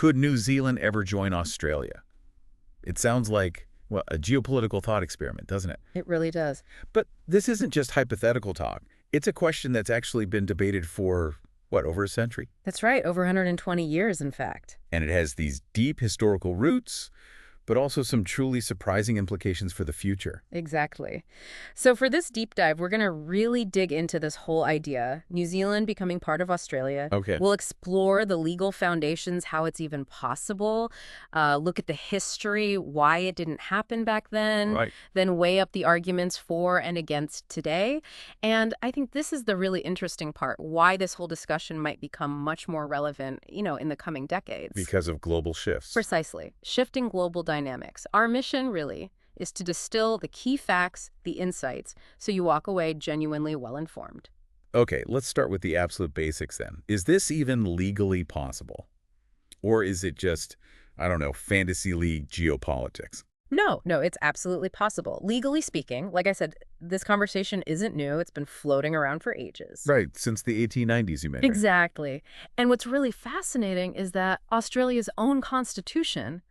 Could New Zealand ever join Australia? It sounds like, well, a geopolitical thought experiment, doesn't it? It really does. But this isn't just hypothetical talk. It's a question that's actually been debated for, what, over a century? That's right, over 120 years, in fact. And it has these deep historical roots, but also some truly surprising implications for the future. Exactly. So for this deep dive, we're going to really dig into this whole idea, New Zealand becoming part of Australia. Okay. We'll explore the legal foundations, how it's even possible, look at the history, why it didn't happen back then, Right. then weigh up the arguments for and against today. And I think this is the really interesting part, why this whole discussion might become much more relevant, in the coming decades. Because of global shifts. Precisely. Shifting global dynamics. Our mission, really, is to distill the key facts, the insights, so you walk away genuinely well-informed. Okay, let's start with the absolute basics then. Is this even legally possible? Or is it just, I don't know, fantasy league geopolitics? No, it's absolutely possible. Legally speaking, like I said, this conversation isn't new. It's been floating around for ages. Right, since the 1890s, you mentioned. Exactly. And what's really fascinating is that Australia's own constitution,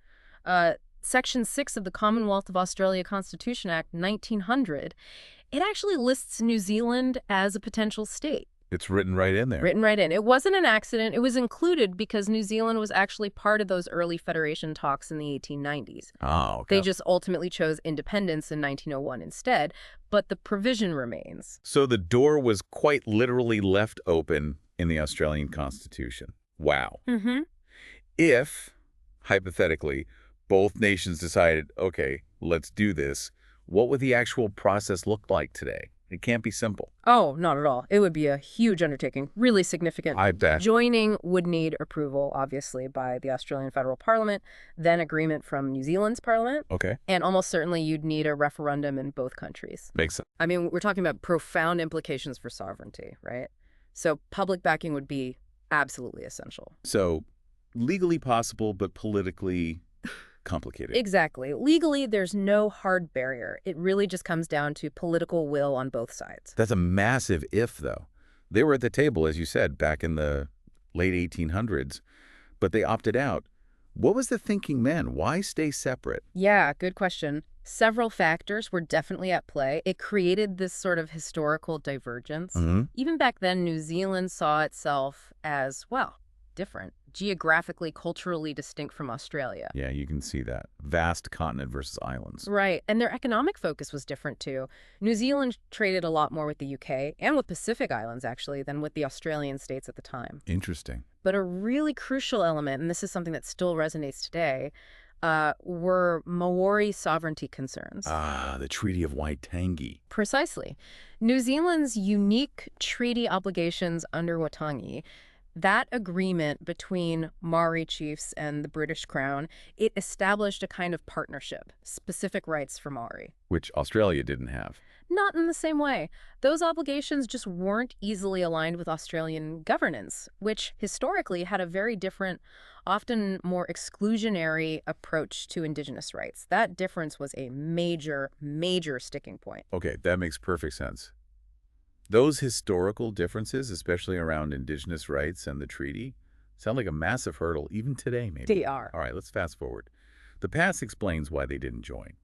Section 6 of the Commonwealth of Australia Constitution Act 1900, it actually lists New Zealand as a potential state. It's written right in there. Written right in. It wasn't an accident. It was included because New Zealand was actually part of those early federation talks in the 1890s. Oh, okay. They just ultimately chose independence in 1901 instead, but the provision remains. So the door was quite literally left open in the Australian Constitution. Wow. Mm-hmm. If, hypothetically, both nations decided, okay, let's do this, what would the actual process look like today? It can't be simple. Oh, not at all. It would be a huge undertaking, really significant. I bet. Joining would need approval, obviously, by the Australian Federal Parliament, then agreement from New Zealand's Parliament, Okay. and almost certainly you'd need a referendum in both countries. Makes sense. I mean, we're talking about profound implications for sovereignty, right? So public backing would be absolutely essential. So legally possible, but politically complicated. Exactly. Legally, there's no hard barrier. It really just comes down to political will on both sides. That's a massive if, though. They were at the table, as you said, back in the late 1800s, but they opted out. What was the thinking then? Why stay separate? Yeah, good question. Several factors were definitely at play. It created this sort of historical divergence. Mm-hmm. Even back then, New Zealand saw itself as, well, different, geographically, culturally distinct from Australia. Yeah, you can see that. Vast continent versus islands. Right, and their economic focus was different too. New Zealand traded a lot more with the UK, and with Pacific Islands actually, than with the Australian states at the time. Interesting. But a really crucial element, and this is something that still resonates today, were Maori sovereignty concerns. Ah, the Treaty of Waitangi. Precisely. New Zealand's unique treaty obligations under Waitangi, that agreement between Maori chiefs and the British Crown, it established a kind of partnership, specific rights for Maori. Which Australia didn't have. Not in the same way. Those obligations just weren't easily aligned with Australian governance, which historically had a very different, often more exclusionary approach to Indigenous rights. That difference was a major, major sticking point. Okay, that makes perfect sense. Those historical differences, especially around Indigenous rights and the treaty, sound like a massive hurdle, even today, maybe. They are. All right, let's fast forward. The past explains why they didn't join.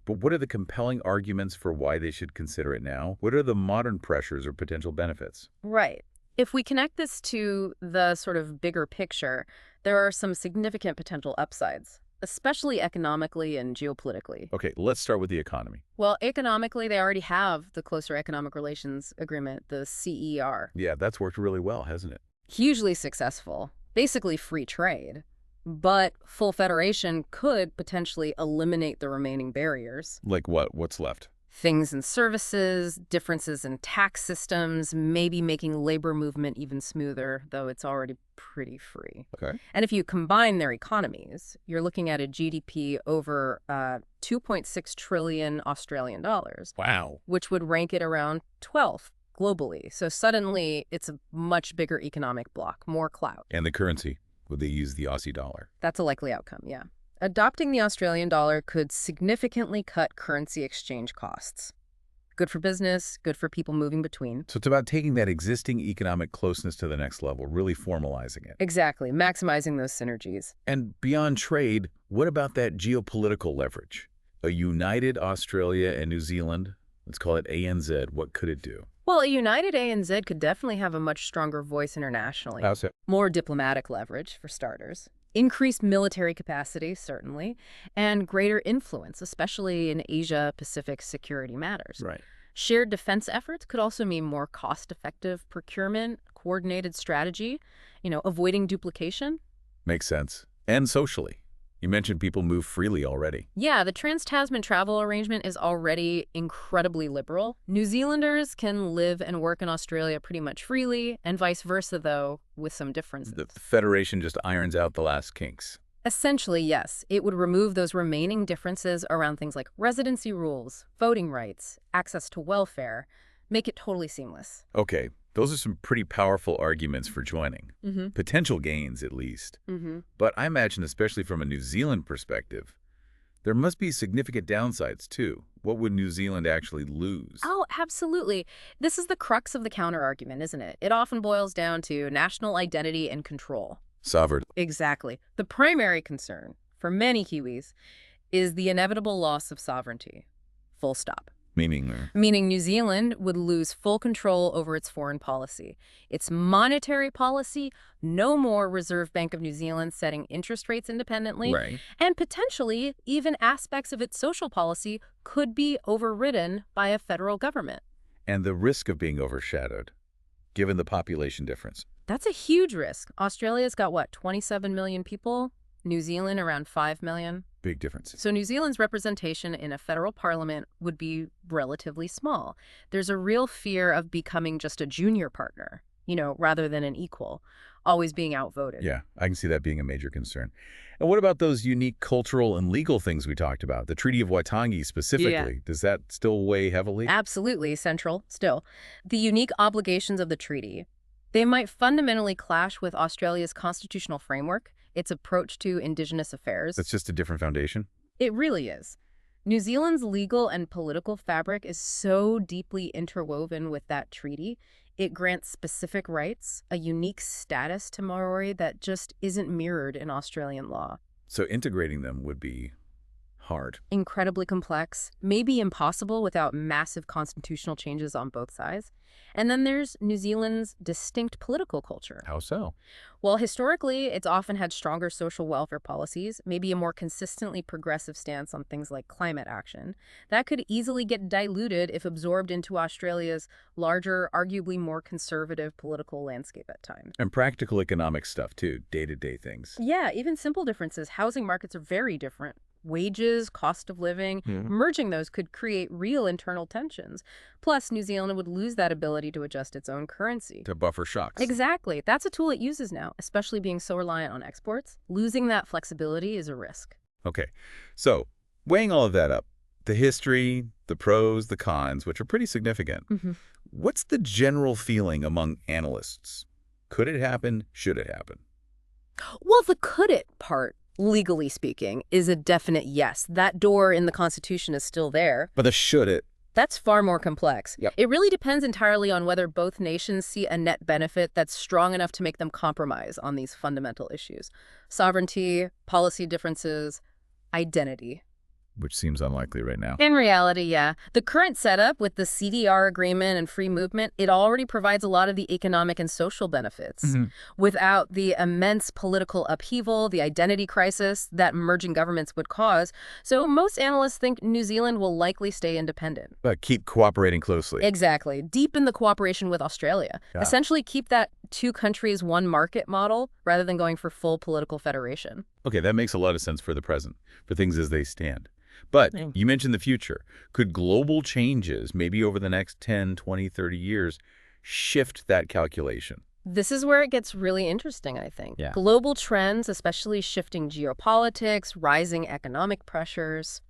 But what are the compelling arguments for why they should consider it now? What are the modern pressures or potential benefits? Right. If we connect this to the sort of bigger picture, there are some significant potential upsides, especially economically and geopolitically. Okay, let's start with the economy. Well, economically, they already have the Closer Economic Relations Agreement, the CER. Yeah, that's worked really well, hasn't it? Hugely successful. Basically free trade. But full federation could potentially eliminate the remaining barriers. Like what? What's left? Things and services, differences in tax systems, maybe making labor movement even smoother, though it's already pretty free. Okay. And if you combine their economies, you're looking at a GDP over 2.6 trillion Australian dollars. Wow. Which would rank it around 12th globally. So suddenly it's a much bigger economic bloc, more clout. And the currency? Would they use the Aussie dollar? That's a likely outcome, yeah. Adopting the Australian dollar could significantly cut currency exchange costs. Good for business, good for people moving between. So it's about taking that existing economic closeness to the next level, really formalizing it. Exactly, maximizing those synergies. And beyond trade, what about that geopolitical leverage? A united Australia and New Zealand, let's call it ANZ, what could it do? Well, a united ANZ could definitely have a much stronger voice internationally. How so? More diplomatic leverage, for starters. Increased military capacity, certainly, and greater influence, especially in Asia-Pacific security matters. Right. Shared defense efforts could also mean more cost-effective procurement, coordinated strategy, avoiding duplication. Makes sense. And socially. You mentioned people move freely already. Yeah, the Trans-Tasman travel arrangement is already incredibly liberal. New Zealanders can live and work in Australia pretty much freely, and vice versa, though, with some differences. The Federation just irons out the last kinks. Essentially, yes. It would remove those remaining differences around things like residency rules, voting rights, access to welfare, make it totally seamless. Okay, those are some pretty powerful arguments for joining. Mm-hmm. Potential gains, at least. Mm-hmm. But I imagine, especially from a New Zealand perspective, there must be significant downsides, too. What would New Zealand actually lose? Oh, absolutely. This is the crux of the counter-argument, isn't it? It often boils down to national identity and control. Sovereignty. Exactly. The primary concern for many Kiwis is the inevitable loss of sovereignty. Full stop. Meaning New Zealand would lose full control over its foreign policy. Its monetary policy, no more Reserve Bank of New Zealand setting interest rates independently, Right. and potentially even aspects of its social policy could be overridden by a federal government. And the risk of being overshadowed, given the population difference. That's a huge risk. Australia's got, what, 27 million people? New Zealand around 5 million? Big difference. So New Zealand's representation in a federal parliament would be relatively small. There's a real fear of becoming just a junior partner, rather than an equal, always being outvoted. Yeah, I can see that being a major concern. And what about those unique cultural and legal things we talked about? The Treaty of Waitangi specifically, Yeah. Does that still weigh heavily? Absolutely central, still. The unique obligations of the treaty, they might fundamentally clash with Australia's constitutional framework, its approach to Indigenous affairs. That's just a different foundation? It really is. New Zealand's legal and political fabric is so deeply interwoven with that treaty. It grants specific rights, a unique status to Maori that just isn't mirrored in Australian law. So integrating them would be hard. Incredibly complex, maybe impossible without massive constitutional changes on both sides. And then there's New Zealand's distinct political culture. How so? Well, historically, it's often had stronger social welfare policies, maybe a more consistently progressive stance on things like climate action. That could easily get diluted if absorbed into Australia's larger, arguably more conservative political landscape at times. And practical economic stuff, too, day-to-day things. Yeah, even simple differences. Housing markets are very different. Wages, cost of living, merging those could create real internal tensions. Plus, New Zealand would lose that ability to adjust its own currency. To buffer shocks. Exactly. That's a tool it uses now, especially being so reliant on exports. Losing that flexibility is a risk. Okay, so weighing all of that up, the history, the pros, the cons, which are pretty significant, what's the general feeling among analysts? Could it happen? Should it happen? Well, the could it part, legally speaking, is a definite yes. That door in the Constitution is still there. But the should it? That's far more complex. Yep. It really depends entirely on whether both nations see a net benefit that's strong enough to make them compromise on these fundamental issues. Sovereignty, policy differences, identity. Which seems unlikely right now. In reality, yeah. The current setup with the CDR agreement and free movement, it already provides a lot of the economic and social benefits. Without the immense political upheaval, the identity crisis that merging governments would cause. So most analysts think New Zealand will likely stay independent. But keep cooperating closely. Exactly. Deepen the cooperation with Australia. Yeah. Essentially keep that two countries, one market model rather than going for full political federation. Okay, that makes a lot of sense for the present, for things as they stand. But you mentioned the future. Could global changes, maybe over the next 10, 20, 30 years, shift that calculation? This is where it gets really interesting, I think. Yeah. Global trends, especially shifting geopolitics, rising economic pressures,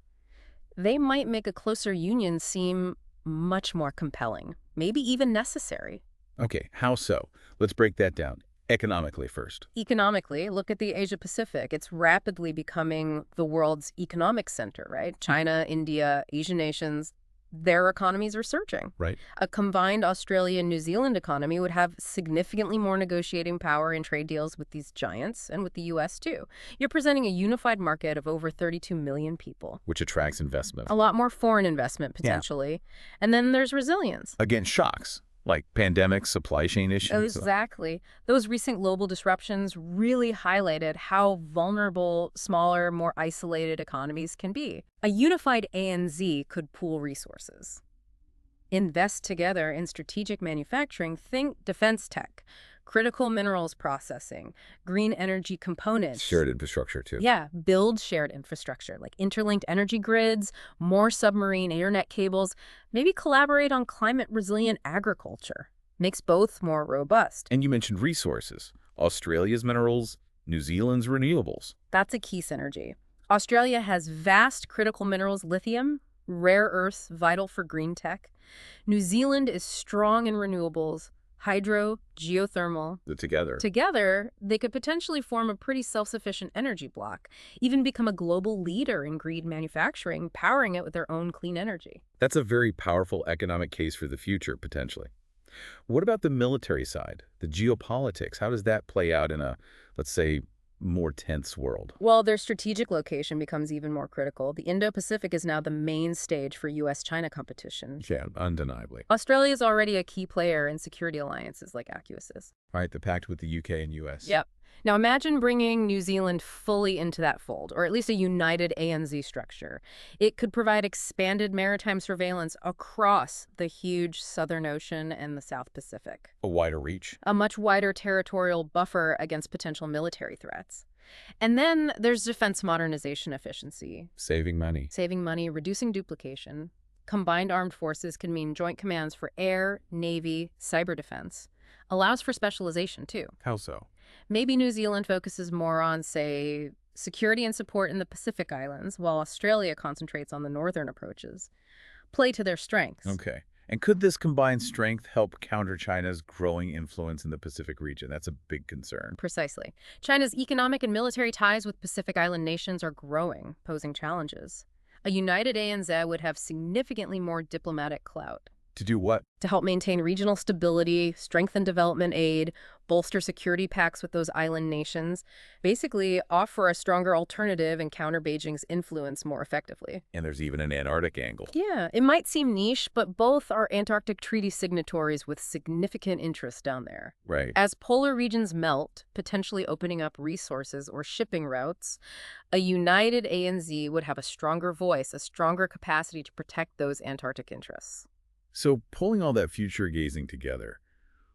they might make a closer union seem much more compelling, maybe even necessary. Okay, how so? Let's break that down. Economically first. Economically, look at the Asia-Pacific. It's rapidly becoming the world's economic center, right? China, India, Asian nations, their economies are surging. Right. A combined Australia and New Zealand economy would have significantly more negotiating power in trade deals with these giants and with the U.S. too. You're presenting a unified market of over 32 million people. Which attracts investment. A lot more foreign investment, Yeah. potentially. And then there's resilience. Against shocks, like pandemics, supply chain issues. Exactly. Those recent global disruptions really highlighted how vulnerable smaller, more isolated economies can be. A unified ANZ could pool resources, invest together in strategic manufacturing, think defense tech, critical minerals processing, green energy components. Shared infrastructure, too. Yeah, build shared infrastructure, like interlinked energy grids, more submarine internet cables, maybe collaborate on climate-resilient agriculture. Makes both more robust. And you mentioned resources. Australia's minerals, New Zealand's renewables. That's a key synergy. Australia has vast critical minerals, lithium, rare earths, vital for green tech. New Zealand is strong in renewables, hydro, geothermal. Together. Together, they could potentially form a pretty self-sufficient energy bloc, even become a global leader in green manufacturing, powering it with their own clean energy. That's a very powerful economic case for the future, potentially. What about the military side, the geopolitics? How does that play out in a, let's say, more tense world? Well, their strategic location becomes even more critical. The Indo-Pacific is now the main stage for U.S.-China competition. Yeah, undeniably. Australia is already a key player in security alliances like AUKUS is. Right, the pact with the UK and US. Yep. Now imagine bringing New Zealand fully into that fold, or at least a united ANZ structure. It could provide expanded maritime surveillance across the huge Southern Ocean and the South Pacific. A wider reach. A much wider territorial buffer against potential military threats. And then there's defense modernization efficiency. Saving money. Saving money, reducing duplication. Combined armed forces can mean joint commands for air, navy, cyber defense. Allows for specialization, too. How so? Maybe New Zealand focuses more on, say, security and support in the Pacific Islands, while Australia concentrates on the northern approaches. Play to their strengths. Okay. And could this combined strength help counter China's growing influence in the Pacific region? That's a big concern. Precisely. China's economic and military ties with Pacific Island nations are growing, posing challenges. A united ANZ would have significantly more diplomatic clout. To do what? To help maintain regional stability, strengthen development aid, bolster security pacts with those island nations, basically offer a stronger alternative and counter Beijing's influence more effectively. And there's even an Antarctic angle. Yeah, it might seem niche, but both are Antarctic Treaty signatories with significant interest down there. Right. As polar regions melt, potentially opening up resources or shipping routes, a united ANZ would have a stronger voice, a stronger capacity to protect those Antarctic interests. So pulling all that future gazing together,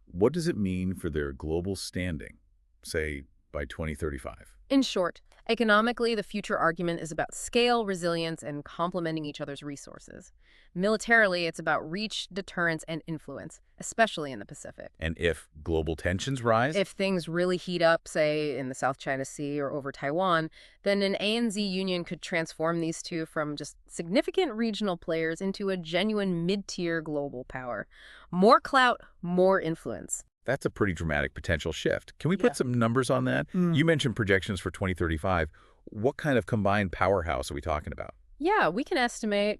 what does it mean for their global standing, say, by 2035? In short, economically, the future argument is about scale, resilience, and complementing each other's resources. Militarily, it's about reach, deterrence, and influence, especially in the Pacific. And if global tensions rise? If things really heat up, say, in the South China Sea or over Taiwan, then an ANZ union could transform these two from just significant regional players into a genuine mid-tier global power. More clout, more influence. That's a pretty dramatic potential shift. Can we put some numbers on that? You mentioned projections for 2035. What kind of combined powerhouse are we talking about? Yeah, we can estimate,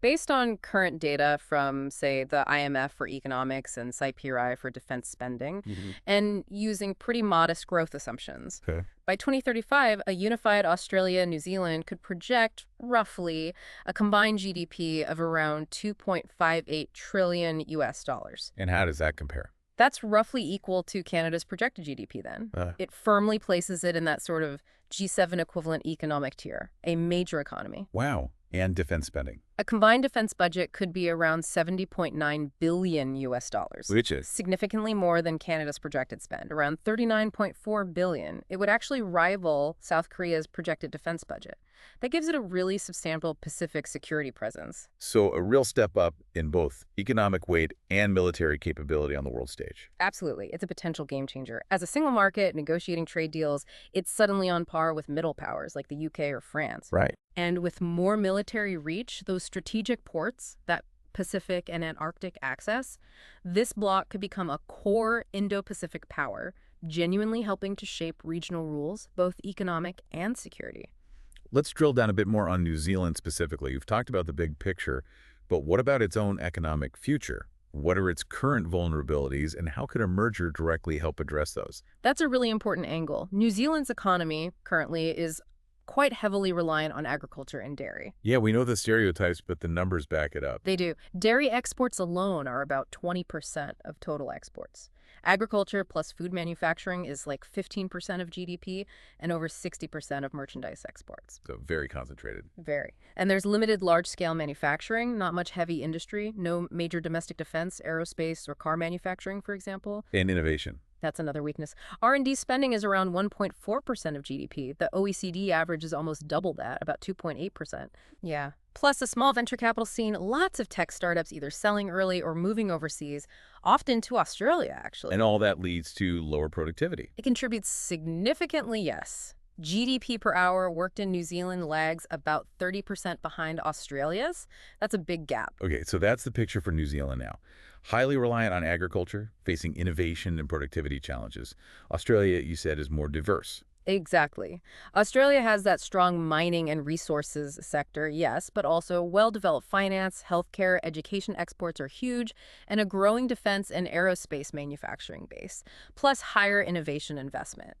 based on current data from, say, the IMF for economics and SciPRI for defense spending, and using pretty modest growth assumptions. Okay. By 2035, a unified Australia-New Zealand could project, roughly, a combined GDP of around 2.58 trillion US dollars. And how does that compare? That's roughly equal to Canada's projected GDP then. It firmly places it in that sort of G7 equivalent economic tier, a major economy. Wow. And defense spending. A combined defense budget could be around 70.9 billion US dollars. Which is? Significantly more than Canada's projected spend, around 39.4 billion. It would actually rival South Korea's projected defense budget. That gives it a really substantial Pacific security presence. So a real step up in both economic weight and military capability on the world stage. Absolutely. It's a potential game changer. As a single market negotiating trade deals, it's suddenly on par with middle powers like the UK or France. Right. And with more military reach, those strategic ports, that Pacific and Antarctic access, this bloc could become a core Indo-Pacific power, genuinely helping to shape regional rules, both economic and security. Let's drill down a bit more on New Zealand specifically. You've talked about the big picture, But what about its own economic future? What are its current vulnerabilities, and how could a merger directly help address those? That's a really important angle. New Zealand's economy currently is quite heavily reliant on agriculture and dairy. Yeah, we know the stereotypes, but the numbers back it up. They do. Dairy exports alone are about 20% of total exports. Agriculture plus food manufacturing is like 15% of GDP and over 60% of merchandise exports. So very concentrated. Very. And there's limited large-scale manufacturing, not much heavy industry, no major domestic defense, aerospace, or car manufacturing, for example. And innovation. That's another weakness. R&D spending is around 1.4% of GDP. The OECD average is almost double that, about 2.8%. Yeah. Plus a small venture capital scene, lots of tech startups either selling early or moving overseas, often to Australia, actually. And all that leads to lower productivity. It contributes significantly, yes. GDP per hour worked in New Zealand lags about 30% behind Australia's. That's a big gap. Okay, so that's the picture for New Zealand now. Highly reliant on agriculture, facing innovation and productivity challenges. Australia, you said, is more diverse. Exactly. Australia has that strong mining and resources sector, yes, but also well-developed finance, healthcare, education exports are huge, and a growing defense and aerospace manufacturing base, plus higher innovation investment.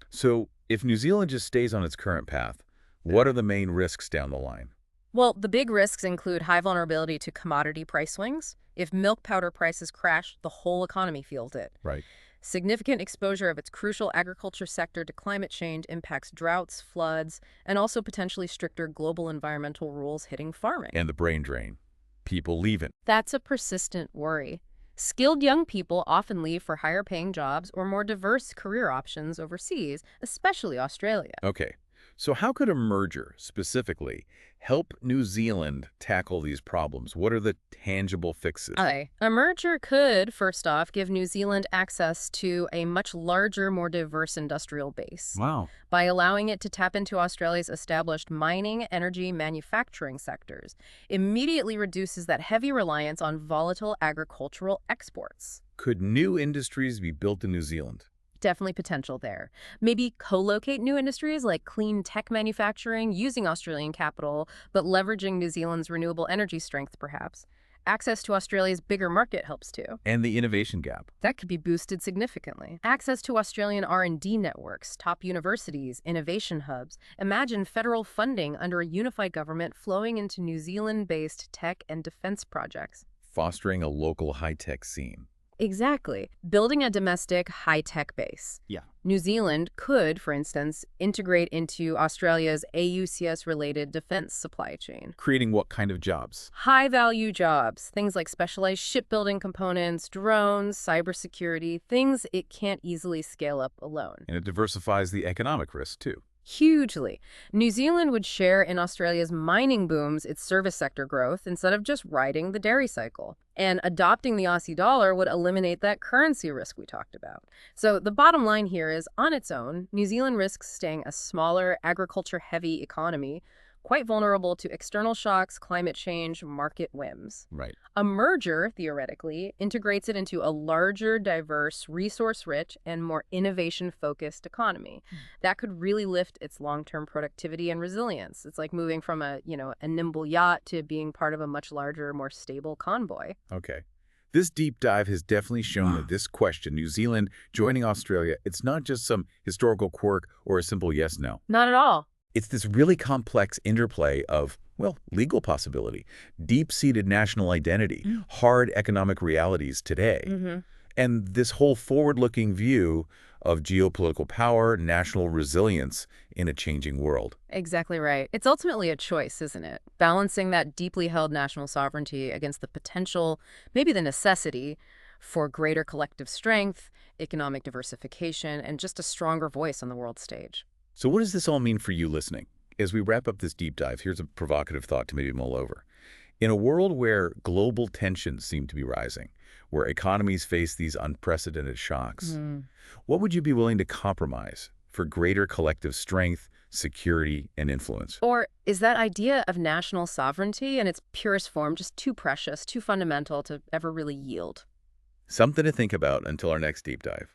So if New Zealand just stays on its current path, what are the main risks down the line? Well, the big risks include high vulnerability to commodity price swings. If milk powder prices crash, the whole economy feels it. Right. Significant exposure of its crucial agriculture sector to climate change impacts droughts, floods, and also potentially stricter global environmental rules hitting farming. And the brain drain. People leaving. That's a persistent worry. Skilled young people often leave for higher-paying jobs or more diverse career options overseas, especially Australia. Okay, so how could a merger, specifically, help New Zealand tackle these problems? What are the tangible fixes? A merger could, first off, give New Zealand access to a much larger, more diverse industrial base. Wow. By allowing it to tap into Australia's established mining, energy, manufacturing sectors, immediately reduces that heavy reliance on volatile agricultural exports. Could new industries be built in New Zealand? Definitely potential there. Maybe co-locate new industries like clean tech manufacturing using Australian capital, but leveraging New Zealand's renewable energy strength, perhaps. Access to Australia's bigger market helps too. And the innovation gap. That could be boosted significantly. Access to Australian R&D networks, top universities, innovation hubs. Imagine federal funding under a unified government flowing into New Zealand-based tech and defense projects. Fostering a local high-tech scene. Exactly. Building a domestic high-tech base. Yeah. New Zealand could, for instance, integrate into Australia's AUKUS-related defense supply chain. Creating what kind of jobs? High-value jobs, things like specialized shipbuilding components, drones, cybersecurity, things it can't easily scale up alone. And it diversifies the economic risk, too. Hugely. New Zealand would share in Australia's mining booms, its service sector growth, instead of just riding the dairy cycle. And adopting the Aussie dollar would eliminate that currency risk we talked about. So the bottom line here is, on its own, New Zealand risks staying a smaller, agriculture-heavy economy, quite vulnerable to external shocks, climate change, market whims. Right. A merger, theoretically, integrates it into a larger, diverse, resource-rich, and more innovation-focused economy. That could really lift its long-term productivity and resilience. It's like moving from a nimble yacht to being part of a much larger, more stable convoy. Okay. This deep dive has definitely shown that this question, New Zealand joining Australia, it's not just some historical quirk or a simple yes-no. Not at all. It's this really complex interplay of, well, legal possibility, deep-seated national identity, hard economic realities today, and this whole forward-looking view of geopolitical power, national resilience in a changing world. Exactly right. It's ultimately a choice, isn't it? Balancing that deeply held national sovereignty against the potential, maybe the necessity, for greater collective strength, economic diversification, and just a stronger voice on the world stage. So what does this all mean for you listening? As we wrap up this deep dive, here's a provocative thought to maybe mull over. In a world where global tensions seem to be rising, where economies face these unprecedented shocks, what would you be willing to compromise for greater collective strength, security, and influence? Or is that idea of national sovereignty in its purest form just too precious, too fundamental to ever really yield? Something to think about until our next deep dive.